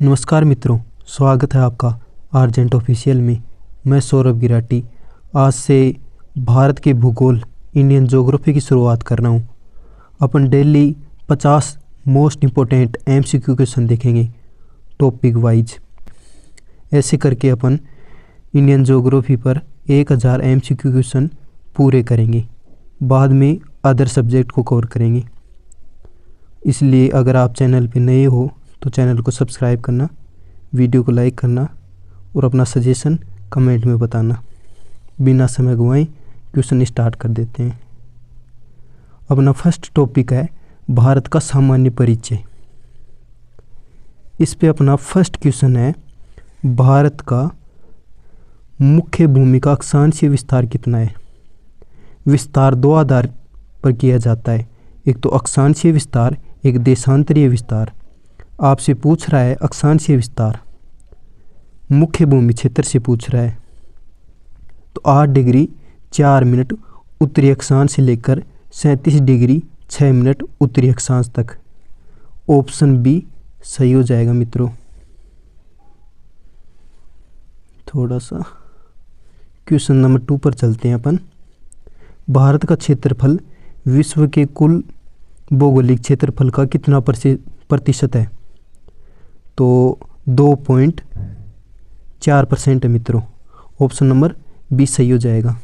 नमस्कार मित्रों, स्वागत है आपका आर्जेंट ऑफिशियल में। मैं सौरभ गिराटी आज से भारत के भूगोल इंडियन ज्योग्राफी की शुरुआत कर रहा हूँ। अपन daily 50 most important MCQ question देखेंगे टॉपिक वाइज। ऐसे करके अपन इंडियन ज्योग्राफी पर 1000 MCQ क्वेश्चन पूरे करेंगे। बाद में अदर सब्जेक्ट को कवर करेंगे। इसलिए अगर आप चैनल पे नए हो तो चैनल को सब्सक्राइब करना, वीडियो को लाइक करना और अपना सजेशन कमेंट में बताना। बिना समय गंवाए क्वेश्चन स्टार्ट कर देते हैं। अपना फर्स्ट टॉपिक है भारत का सामान्य परिचय। इस पे अपना फर्स्ट क्वेश्चन है, भारत का मुख्य भूमि का अक्षांशीय विस्तार कितना है। विस्तार दो आधार पर किया जाता है, एक तो अक्षांशीय विस्तार, एक देशांतरीय विस्तार। आपसे पूछ रहा है अक्षांशीय विस्तार, मुख्य भूमि क्षेत्र से पूछ रहा है। तो 8 डिग्री 4 मिनट उत्तरी अक्षांश से लेकर 37 डिग्री 6 मिनट उत्तरी अक्षांश तक। ऑप्शन बी सही हो जाएगा मित्रों। थोड़ा सा क्वेश्चन नंबर 2 पर चलते हैं अपन। भारत का क्षेत्रफल विश्व के कुल भौगोलिक क्षेत्रफल का कितना प्रतिशत है। तो 2.4% है मित्रों। ऑप्शन नंबर बी सही हो जाएगा।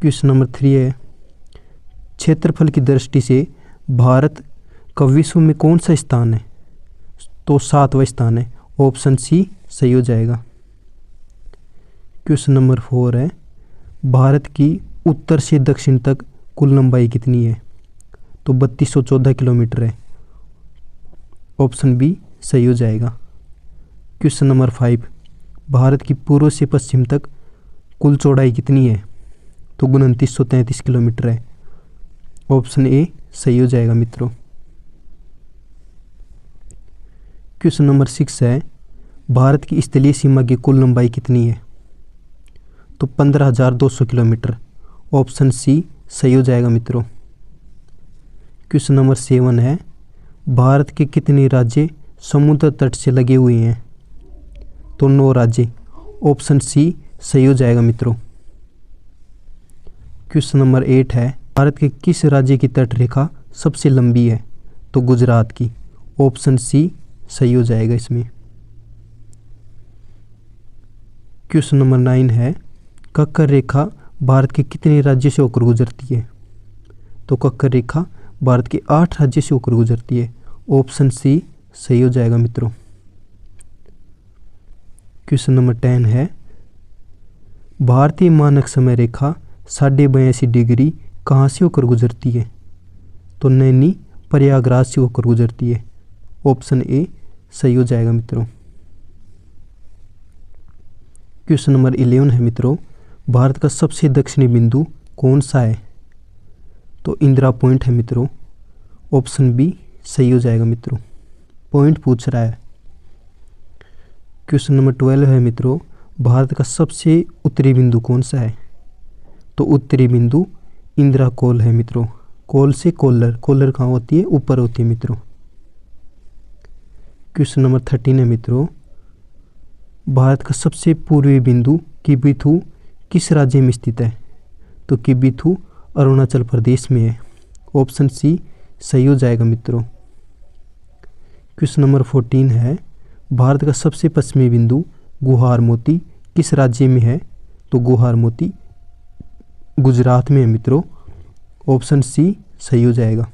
क्वेश्चन नंबर 3 है, क्षेत्रफल की दृष्टि से भारत का विश्व में कौन सा स्थान है। तो 7वां स्थान है। ऑप्शन सी सही हो जाएगा। क्वेश्चन नंबर 4 है, भारत की उत्तर से दक्षिण तक कुल लंबाई कितनी है। तो 3214 किलोमीटर है। ऑप्शन बी सही हो जाएगा। क्वेश्चन नंबर 5, भारत की पूर्व से पश्चिम तक कुल चौड़ाई कितनी है। तो 2933 किलोमीटर है। ऑप्शन ए सही हो जाएगा मित्रों। क्वेश्चन नंबर 6 है, भारत की स्थलीय सीमा की कुल लंबाई कितनी है। तो 15,200 किलोमीटर। ऑप्शन सी सही हो जाएगा मित्रों। क्वेश्चन नंबर 7 है, भारत के कितने राज्य समुद्र तट से लगे हुए हैं। तो 9 राज्य। ऑप्शन सी सही हो जाएगा मित्रों। क्वेश्चन नंबर 8 है, भारत के किस राज्य की तट रेखा सबसे लंबी है। तो गुजरात की। ऑप्शन सी सही हो जाएगा इसमें। क्वेश्चन नंबर 9 है, कक्कर रेखा भारत के कितने राज्य से होकर गुजरती है। तो कक्कर रेखा भारत के 8 राज्य से होकर गुजरती है। ऑप्शन सी सही हो जाएगा मित्रों। क्वेश्चन नंबर 10 है, भारतीय मानक समय रेखा 82.5 डिग्री कहाँ से होकर गुजरती है। तो नैनी प्रयागराज से होकर गुजरती है। ऑप्शन ए सही हो जाएगा मित्रों। क्वेश्चन नंबर 11 है मित्रों, भारत का सबसे दक्षिणी बिंदु कौन सा है। तो इंदिरा पॉइंट है मित्रों। ऑप्शन बी सही हो जाएगा मित्रों। पॉइंट पूछ रहा है। क्वेश्चन नंबर 12 है मित्रों, भारत का सबसे उत्तरी बिंदु कौन सा है। तो उत्तरी बिंदु इंदिरा कोल है मित्रों। कोल से कोल्लर, कोल्लर कहाँ होती है, ऊपर होती है मित्रों। क्वेश्चन नंबर 13 है मित्रों, भारत का सबसे पूर्वी बिंदु किबिथु किस राज्य में स्थित है। तो किबिथु अरुणाचल प्रदेश में है। ऑप्शन सी सही हो जाएगा मित्रों। क्वेश्चन नंबर 14 है, भारत का सबसे पश्चिमी बिंदु गुहार मोती किस राज्य में है। तो गुहार मोती गुजरात में है मित्रों। ऑप्शन सी सही हो जाएगा।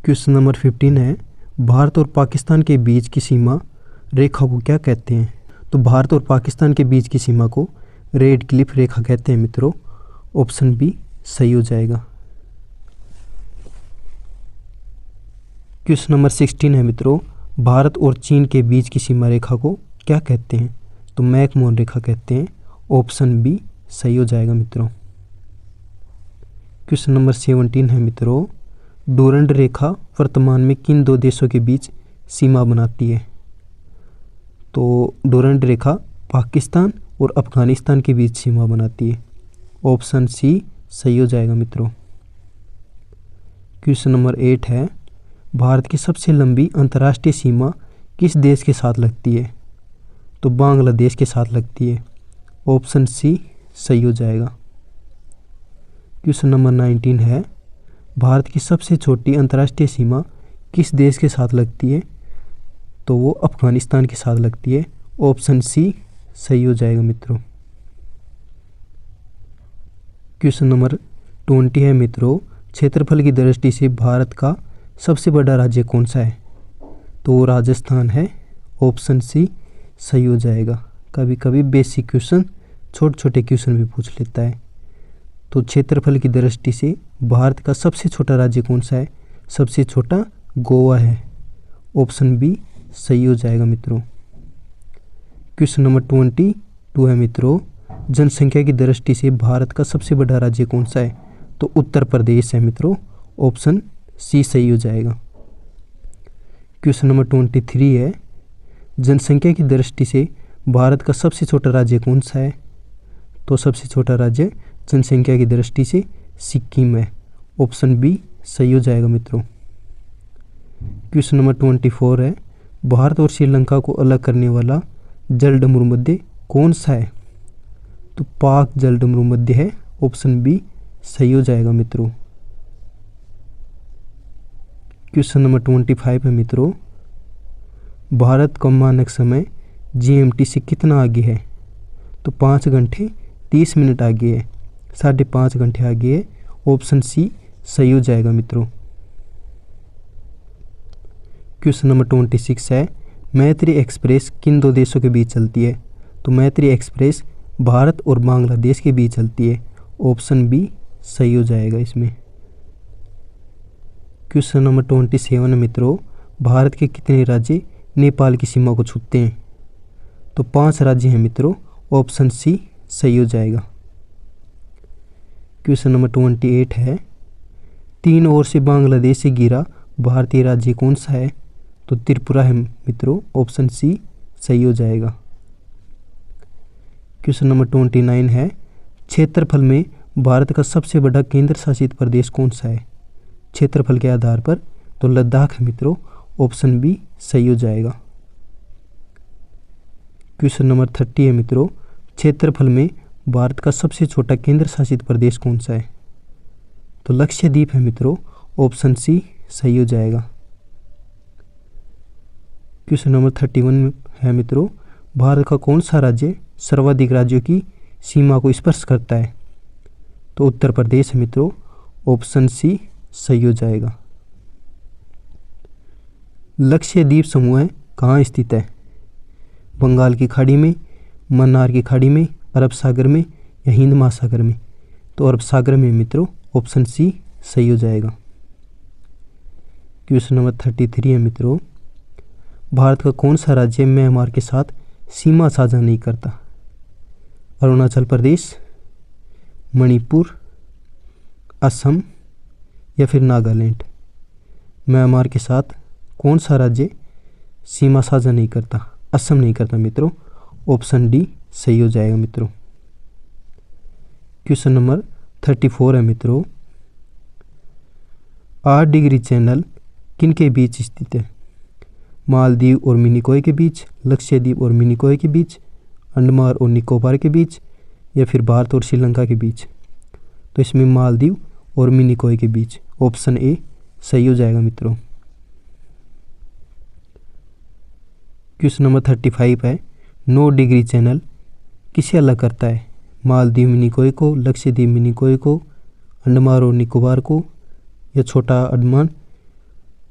क्वेश्चन नंबर 15 है, भारत और पाकिस्तान के बीच की सीमा रेखा को क्या कहते हैं। तो भारत और पाकिस्तान के बीच की सीमा को रेड क्लिफ रेखा कहते हैं मित्रों। ऑप्शन बी सही हो जाएगा। क्वेश्चन नंबर 16 है मित्रों, भारत और चीन के बीच की सीमा रेखा को क्या कहते हैं। तो मैकमोहन रेखा कहते हैं। ऑप्शन बी सही हो जाएगा मित्रों। क्वेश्चन नंबर 17 है मित्रों, डूरंड रेखा वर्तमान में किन दो देशों के बीच सीमा बनाती है। तो डूरंड रेखा पाकिस्तान और अफगानिस्तान के बीच सीमा बनाती है। ऑप्शन सी सही हो जाएगा मित्रों। क्वेश्चन नंबर 8 है, भारत की सबसे लंबी अंतर्राष्ट्रीय सीमा किस देश के साथ लगती है? तो बांग्लादेश के साथ लगती है। ऑप्शन सी सही हो जाएगा। क्वेश्चन नंबर 19 है, भारत की सबसे छोटी अंतर्राष्ट्रीय सीमा किस देश के साथ लगती है? तो वो अफगानिस्तान के साथ लगती है। ऑप्शन सी सही हो जाएगा मित्रों। क्वेश्चन नंबर 20 है मित्रों, क्षेत्रफल की दृष्टि से भारत का सबसे बड़ा राज्य कौन सा है? तो वो राजस्थान है। ऑप्शन सी सही हो जाएगा। कभी कभी बेसिक क्वेश्चन छोटे छोटे क्वेश्चन भी पूछ लेता है। तो क्षेत्रफल की दृष्टि से भारत का सबसे छोटा राज्य कौन सा है? सबसे छोटा गोवा है। ऑप्शन बी सही हो जाएगा मित्रों। क्वेश्चन नंबर 22 है मित्रों, जनसंख्या की दृष्टि से भारत का सबसे बड़ा राज्य कौन सा है? तो उत्तर प्रदेश है मित्रों। ऑप्शन सी सही हो जाएगा। क्वेश्चन नंबर 23 है, जनसंख्या की दृष्टि से भारत का सबसे छोटा राज्य कौन सा है? तो सबसे छोटा राज्य जनसंख्या की दृष्टि से सिक्किम है। ऑप्शन बी सही हो जाएगा मित्रों। क्वेश्चन नंबर 24 है, भारत और श्रीलंका को अलग करने वाला जलडमरू मध्य कौन सा है? तो पाक जलडमरू मध्य है। ऑप्शन बी सही हो जाएगा मित्रों। क्वेश्चन नंबर 25 है मित्रों, भारत का मानक समय GMT से कितना आगे है? तो 5 घंटे 30 मिनट आगे है, 5.5 घंटे आगे है। ऑप्शन सी सही हो जाएगा मित्रों। क्वेश्चन नंबर 26 है, मैत्री एक्सप्रेस किन दो देशों के बीच चलती है? तो मैत्री एक्सप्रेस भारत और बांग्लादेश के बीच चलती है। ऑप्शन बी सही हो जाएगा इसमें। क्वेश्चन नंबर 27 मित्रों, भारत के कितने राज्य नेपाल की सीमा को छूते हैं? तो 5 राज्य हैं मित्रों। ऑप्शन सी सही हो जाएगा। क्वेश्चन नंबर 28 है, 3 ओर से बांग्लादेश से घिरा भारतीय राज्य कौन सा है? तो त्रिपुरा है मित्रों। ऑप्शन सी सही हो जाएगा। क्वेश्चन नंबर 29 है, क्षेत्रफल में भारत का सबसे बड़ा केंद्र शासित प्रदेश कौन सा है? क्षेत्रफल के आधार पर तो लद्दाख है मित्रों। ऑप्शन बी सही हो जाएगा। क्वेश्चन नंबर 30 है मित्रों, क्षेत्रफल में भारत का सबसे छोटा केंद्र शासित प्रदेश कौन सा है? तो लक्षद्वीप है मित्रों। ऑप्शन सी सही हो जाएगा। क्वेश्चन नंबर 31 है मित्रों, भारत का कौन सा राज्य सर्वाधिक राज्यों की सीमा को स्पर्श करता है? तो उत्तर प्रदेश है मित्रों। ऑप्शन सी सही हो जाएगा। लक्षद्वीप समूह कहाँ स्थित है? बंगाल की खाड़ी में, मन्नार की खाड़ी में, अरब सागर में या हिंद महासागर में? तो अरब सागर में मित्रों। ऑप्शन सी सही हो जाएगा। क्वेश्चन नंबर 33 है मित्रों, भारत का कौन सा राज्य म्यांमार के साथ सीमा साझा नहीं करता? अरुणाचल प्रदेश, मणिपुर, असम या फिर नागालैंड? म्यांमार के साथ कौन सा राज्य सीमा साझा नहीं करता? असम नहीं करता मित्रों। ऑप्शन डी सही हो जाएगा मित्रों। क्वेश्चन नंबर 34 है मित्रों, 8 डिग्री चैनल किन के बीच स्थित है? मालदीव और मिनिकॉय के बीच, लक्षद्वीप और मिनिकॉय के बीच, अंडमान और निकोबार के बीच या फिर भारत और श्रीलंका के बीच? तो इसमें मालदीव और मिनिकॉय के बीच। ऑप्शन ए सही हो जाएगा मित्रों। क्वेश्चन नंबर 35 है, 9 डिग्री चैनल किसे अलग करता है? मालदीव मिनिकॉय को, लक्षद्वीप मिनिकॉय को, अंडमान और निकोबार को या छोटा अंडमान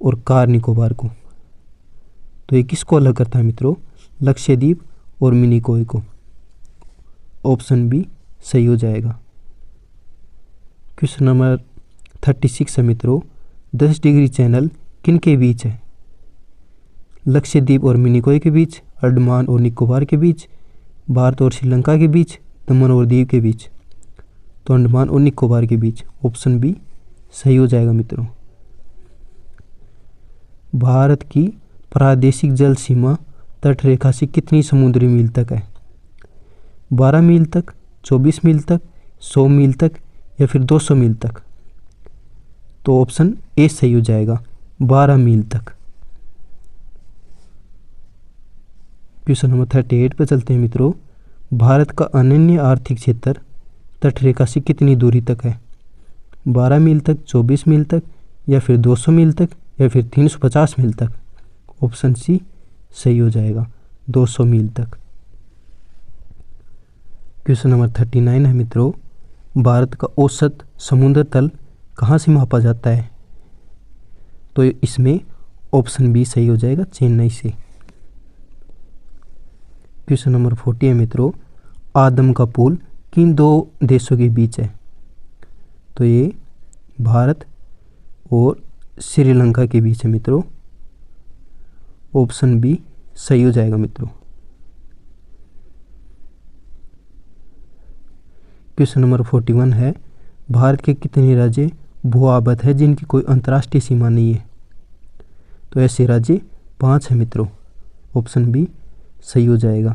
और कार निकोबार को? तो ये किसको अलग करता है मित्रों? लक्षद्वीप और मिनिकॉय को। ऑप्शन बी सही हो जाएगा। क्वेश्चन नंबर 36 है मित्रों, 10 डिग्री चैनल किन के बीच है? लक्षद्वीप और मिनिकॉय के बीच, अंडमान और निकोबार के बीच, भारत और श्रीलंका के बीच, दमन और दीव के बीच? तो अंडमान और निकोबार के बीच। ऑप्शन बी सही हो जाएगा मित्रों। भारत की प्रादेशिक जल सीमा तट रेखा से कितनी समुद्री मील तक है? 12 मील तक, 24 मील तक, 100 मील तक या फिर 200 मील तक? तो ऑप्शन ए सही हो जाएगा, 12 मील तक। क्वेश्चन नंबर 38 पर चलते हैं मित्रों। भारत का अनन्य आर्थिक क्षेत्र तटरेखा से कितनी दूरी तक है? 12 मील तक, 24 मील तक, या फिर 200 मील तक, या फिर 350 मील तक? ऑप्शन सी सही हो जाएगा, 200 मील तक। क्वेश्चन नंबर 39 है मित्रों। भारत का औसत समुद्र तल कहाँ से मापा जाता है? तो इसमें ऑप्शन बी सही हो जाएगा, चेन्नई से। क्वेश्चन नंबर 40 है मित्रों। आदम का पुल किन दो देशों के बीच है? तो ये भारत और श्रीलंका के बीच है मित्रों। ऑप्शन बी सही हो जाएगा मित्रों। क्वेश्चन नंबर 41 है। भारत के कितने राज्य भू आबद्ध है जिनकी कोई अंतर्राष्ट्रीय सीमा नहीं है? तो ऐसे राज्य 5 है मित्रों। ऑप्शन बी सही हो जाएगा।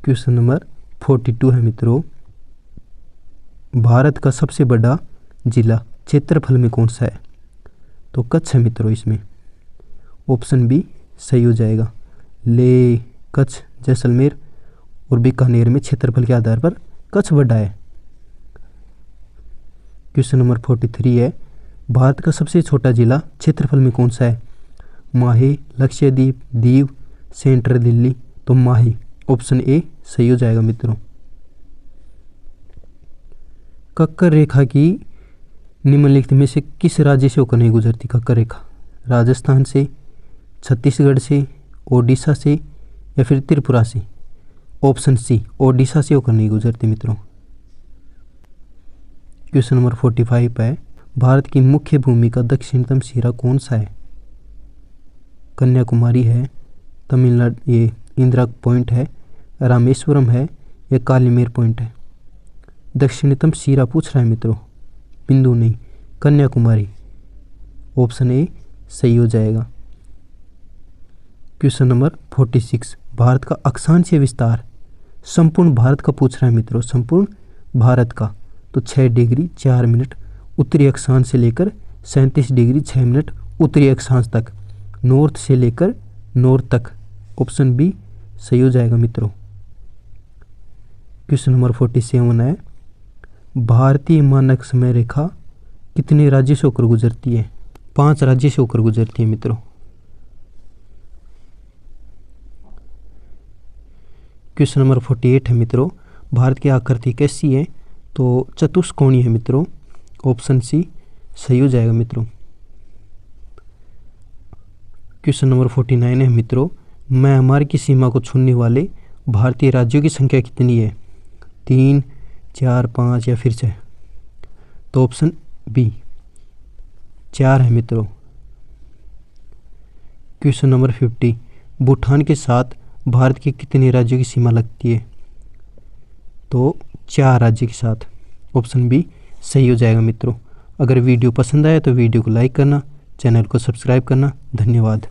क्वेश्चन नंबर 42 है मित्रों। भारत का सबसे बड़ा जिला क्षेत्रफल में कौन सा है? तो कच्छ है मित्रों इसमें। ऑप्शन बी सही हो जाएगा। लेह, कच्छ, जैसलमेर और बीकानेर में क्षेत्रफल के आधार पर कच्छ बड़ा है। क्वेश्चन नंबर 43 है। भारत का सबसे छोटा जिला क्षेत्रफल में कौन सा है? माहे, लक्षद्वीप, दीव, सेंट्रल दिल्ली? तो माहे, ऑप्शन ए सही हो जाएगा मित्रों। कक्कर रेखा की निम्नलिखित में से किस राज्य से होकर नहीं गुजरती? कक्कर रेखा राजस्थान से, छत्तीसगढ़ से, ओडिशा से, या फिर त्रिपुरा से? ऑप्शन सी ओडिशा से होकर नहीं गुजरती मित्रों। क्वेश्चन नंबर 45 है। भारत की मुख्य भूमि का दक्षिणतम सिरा कौन सा है? कन्याकुमारी है, तमिलनाडु ये इंदिरा पॉइंट है, रामेश्वरम है, या कालीमेर पॉइंट है? दक्षिणतम सिरा पूछ रहा है मित्रों, बिंदु नहीं, कन्याकुमारी। ऑप्शन ए सही हो जाएगा। Question number 46। भारत का अक्षांशीय विस्तार संपूर्ण भारत का पूछ रहा है मित्रों, संपूर्ण भारत का। तो 6 डिग्री 4 मिनट उत्तरी अक्षांश से लेकर 37 डिग्री 6 मिनट उत्तरी अक्षांश तक, नॉर्थ से लेकर नॉर्थ तक। ऑप्शन बी सही हो जाएगा मित्रों। क्वेश्चन नंबर 47 है। भारतीय मानक समय रेखा कितने राज्य से होकर गुजरती है? 5 राज्य से होकर गुजरती है मित्रों। क्वेश्चन नंबर 48 है मित्रों। भारत की आकृति कैसी है? तो चतुष्कोणीय है मित्रों। ऑप्शन सी सही हो जाएगा मित्रों। क्वेश्चन नंबर 49 है मित्रों। म्यांमार की सीमा को छूने वाले भारतीय राज्यों की संख्या कितनी है? 3, 4, 5 या फिर 6? तो ऑप्शन बी 4 है मित्रों। Question number 50। भूटान के साथ भारत के कितने राज्यों की सीमा लगती है? तो 4 राज्य के साथ। ऑप्शन बी सही हो जाएगा मित्रों। अगर वीडियो पसंद आया तो वीडियो को लाइक करना, चैनल को सब्सक्राइब करना। धन्यवाद।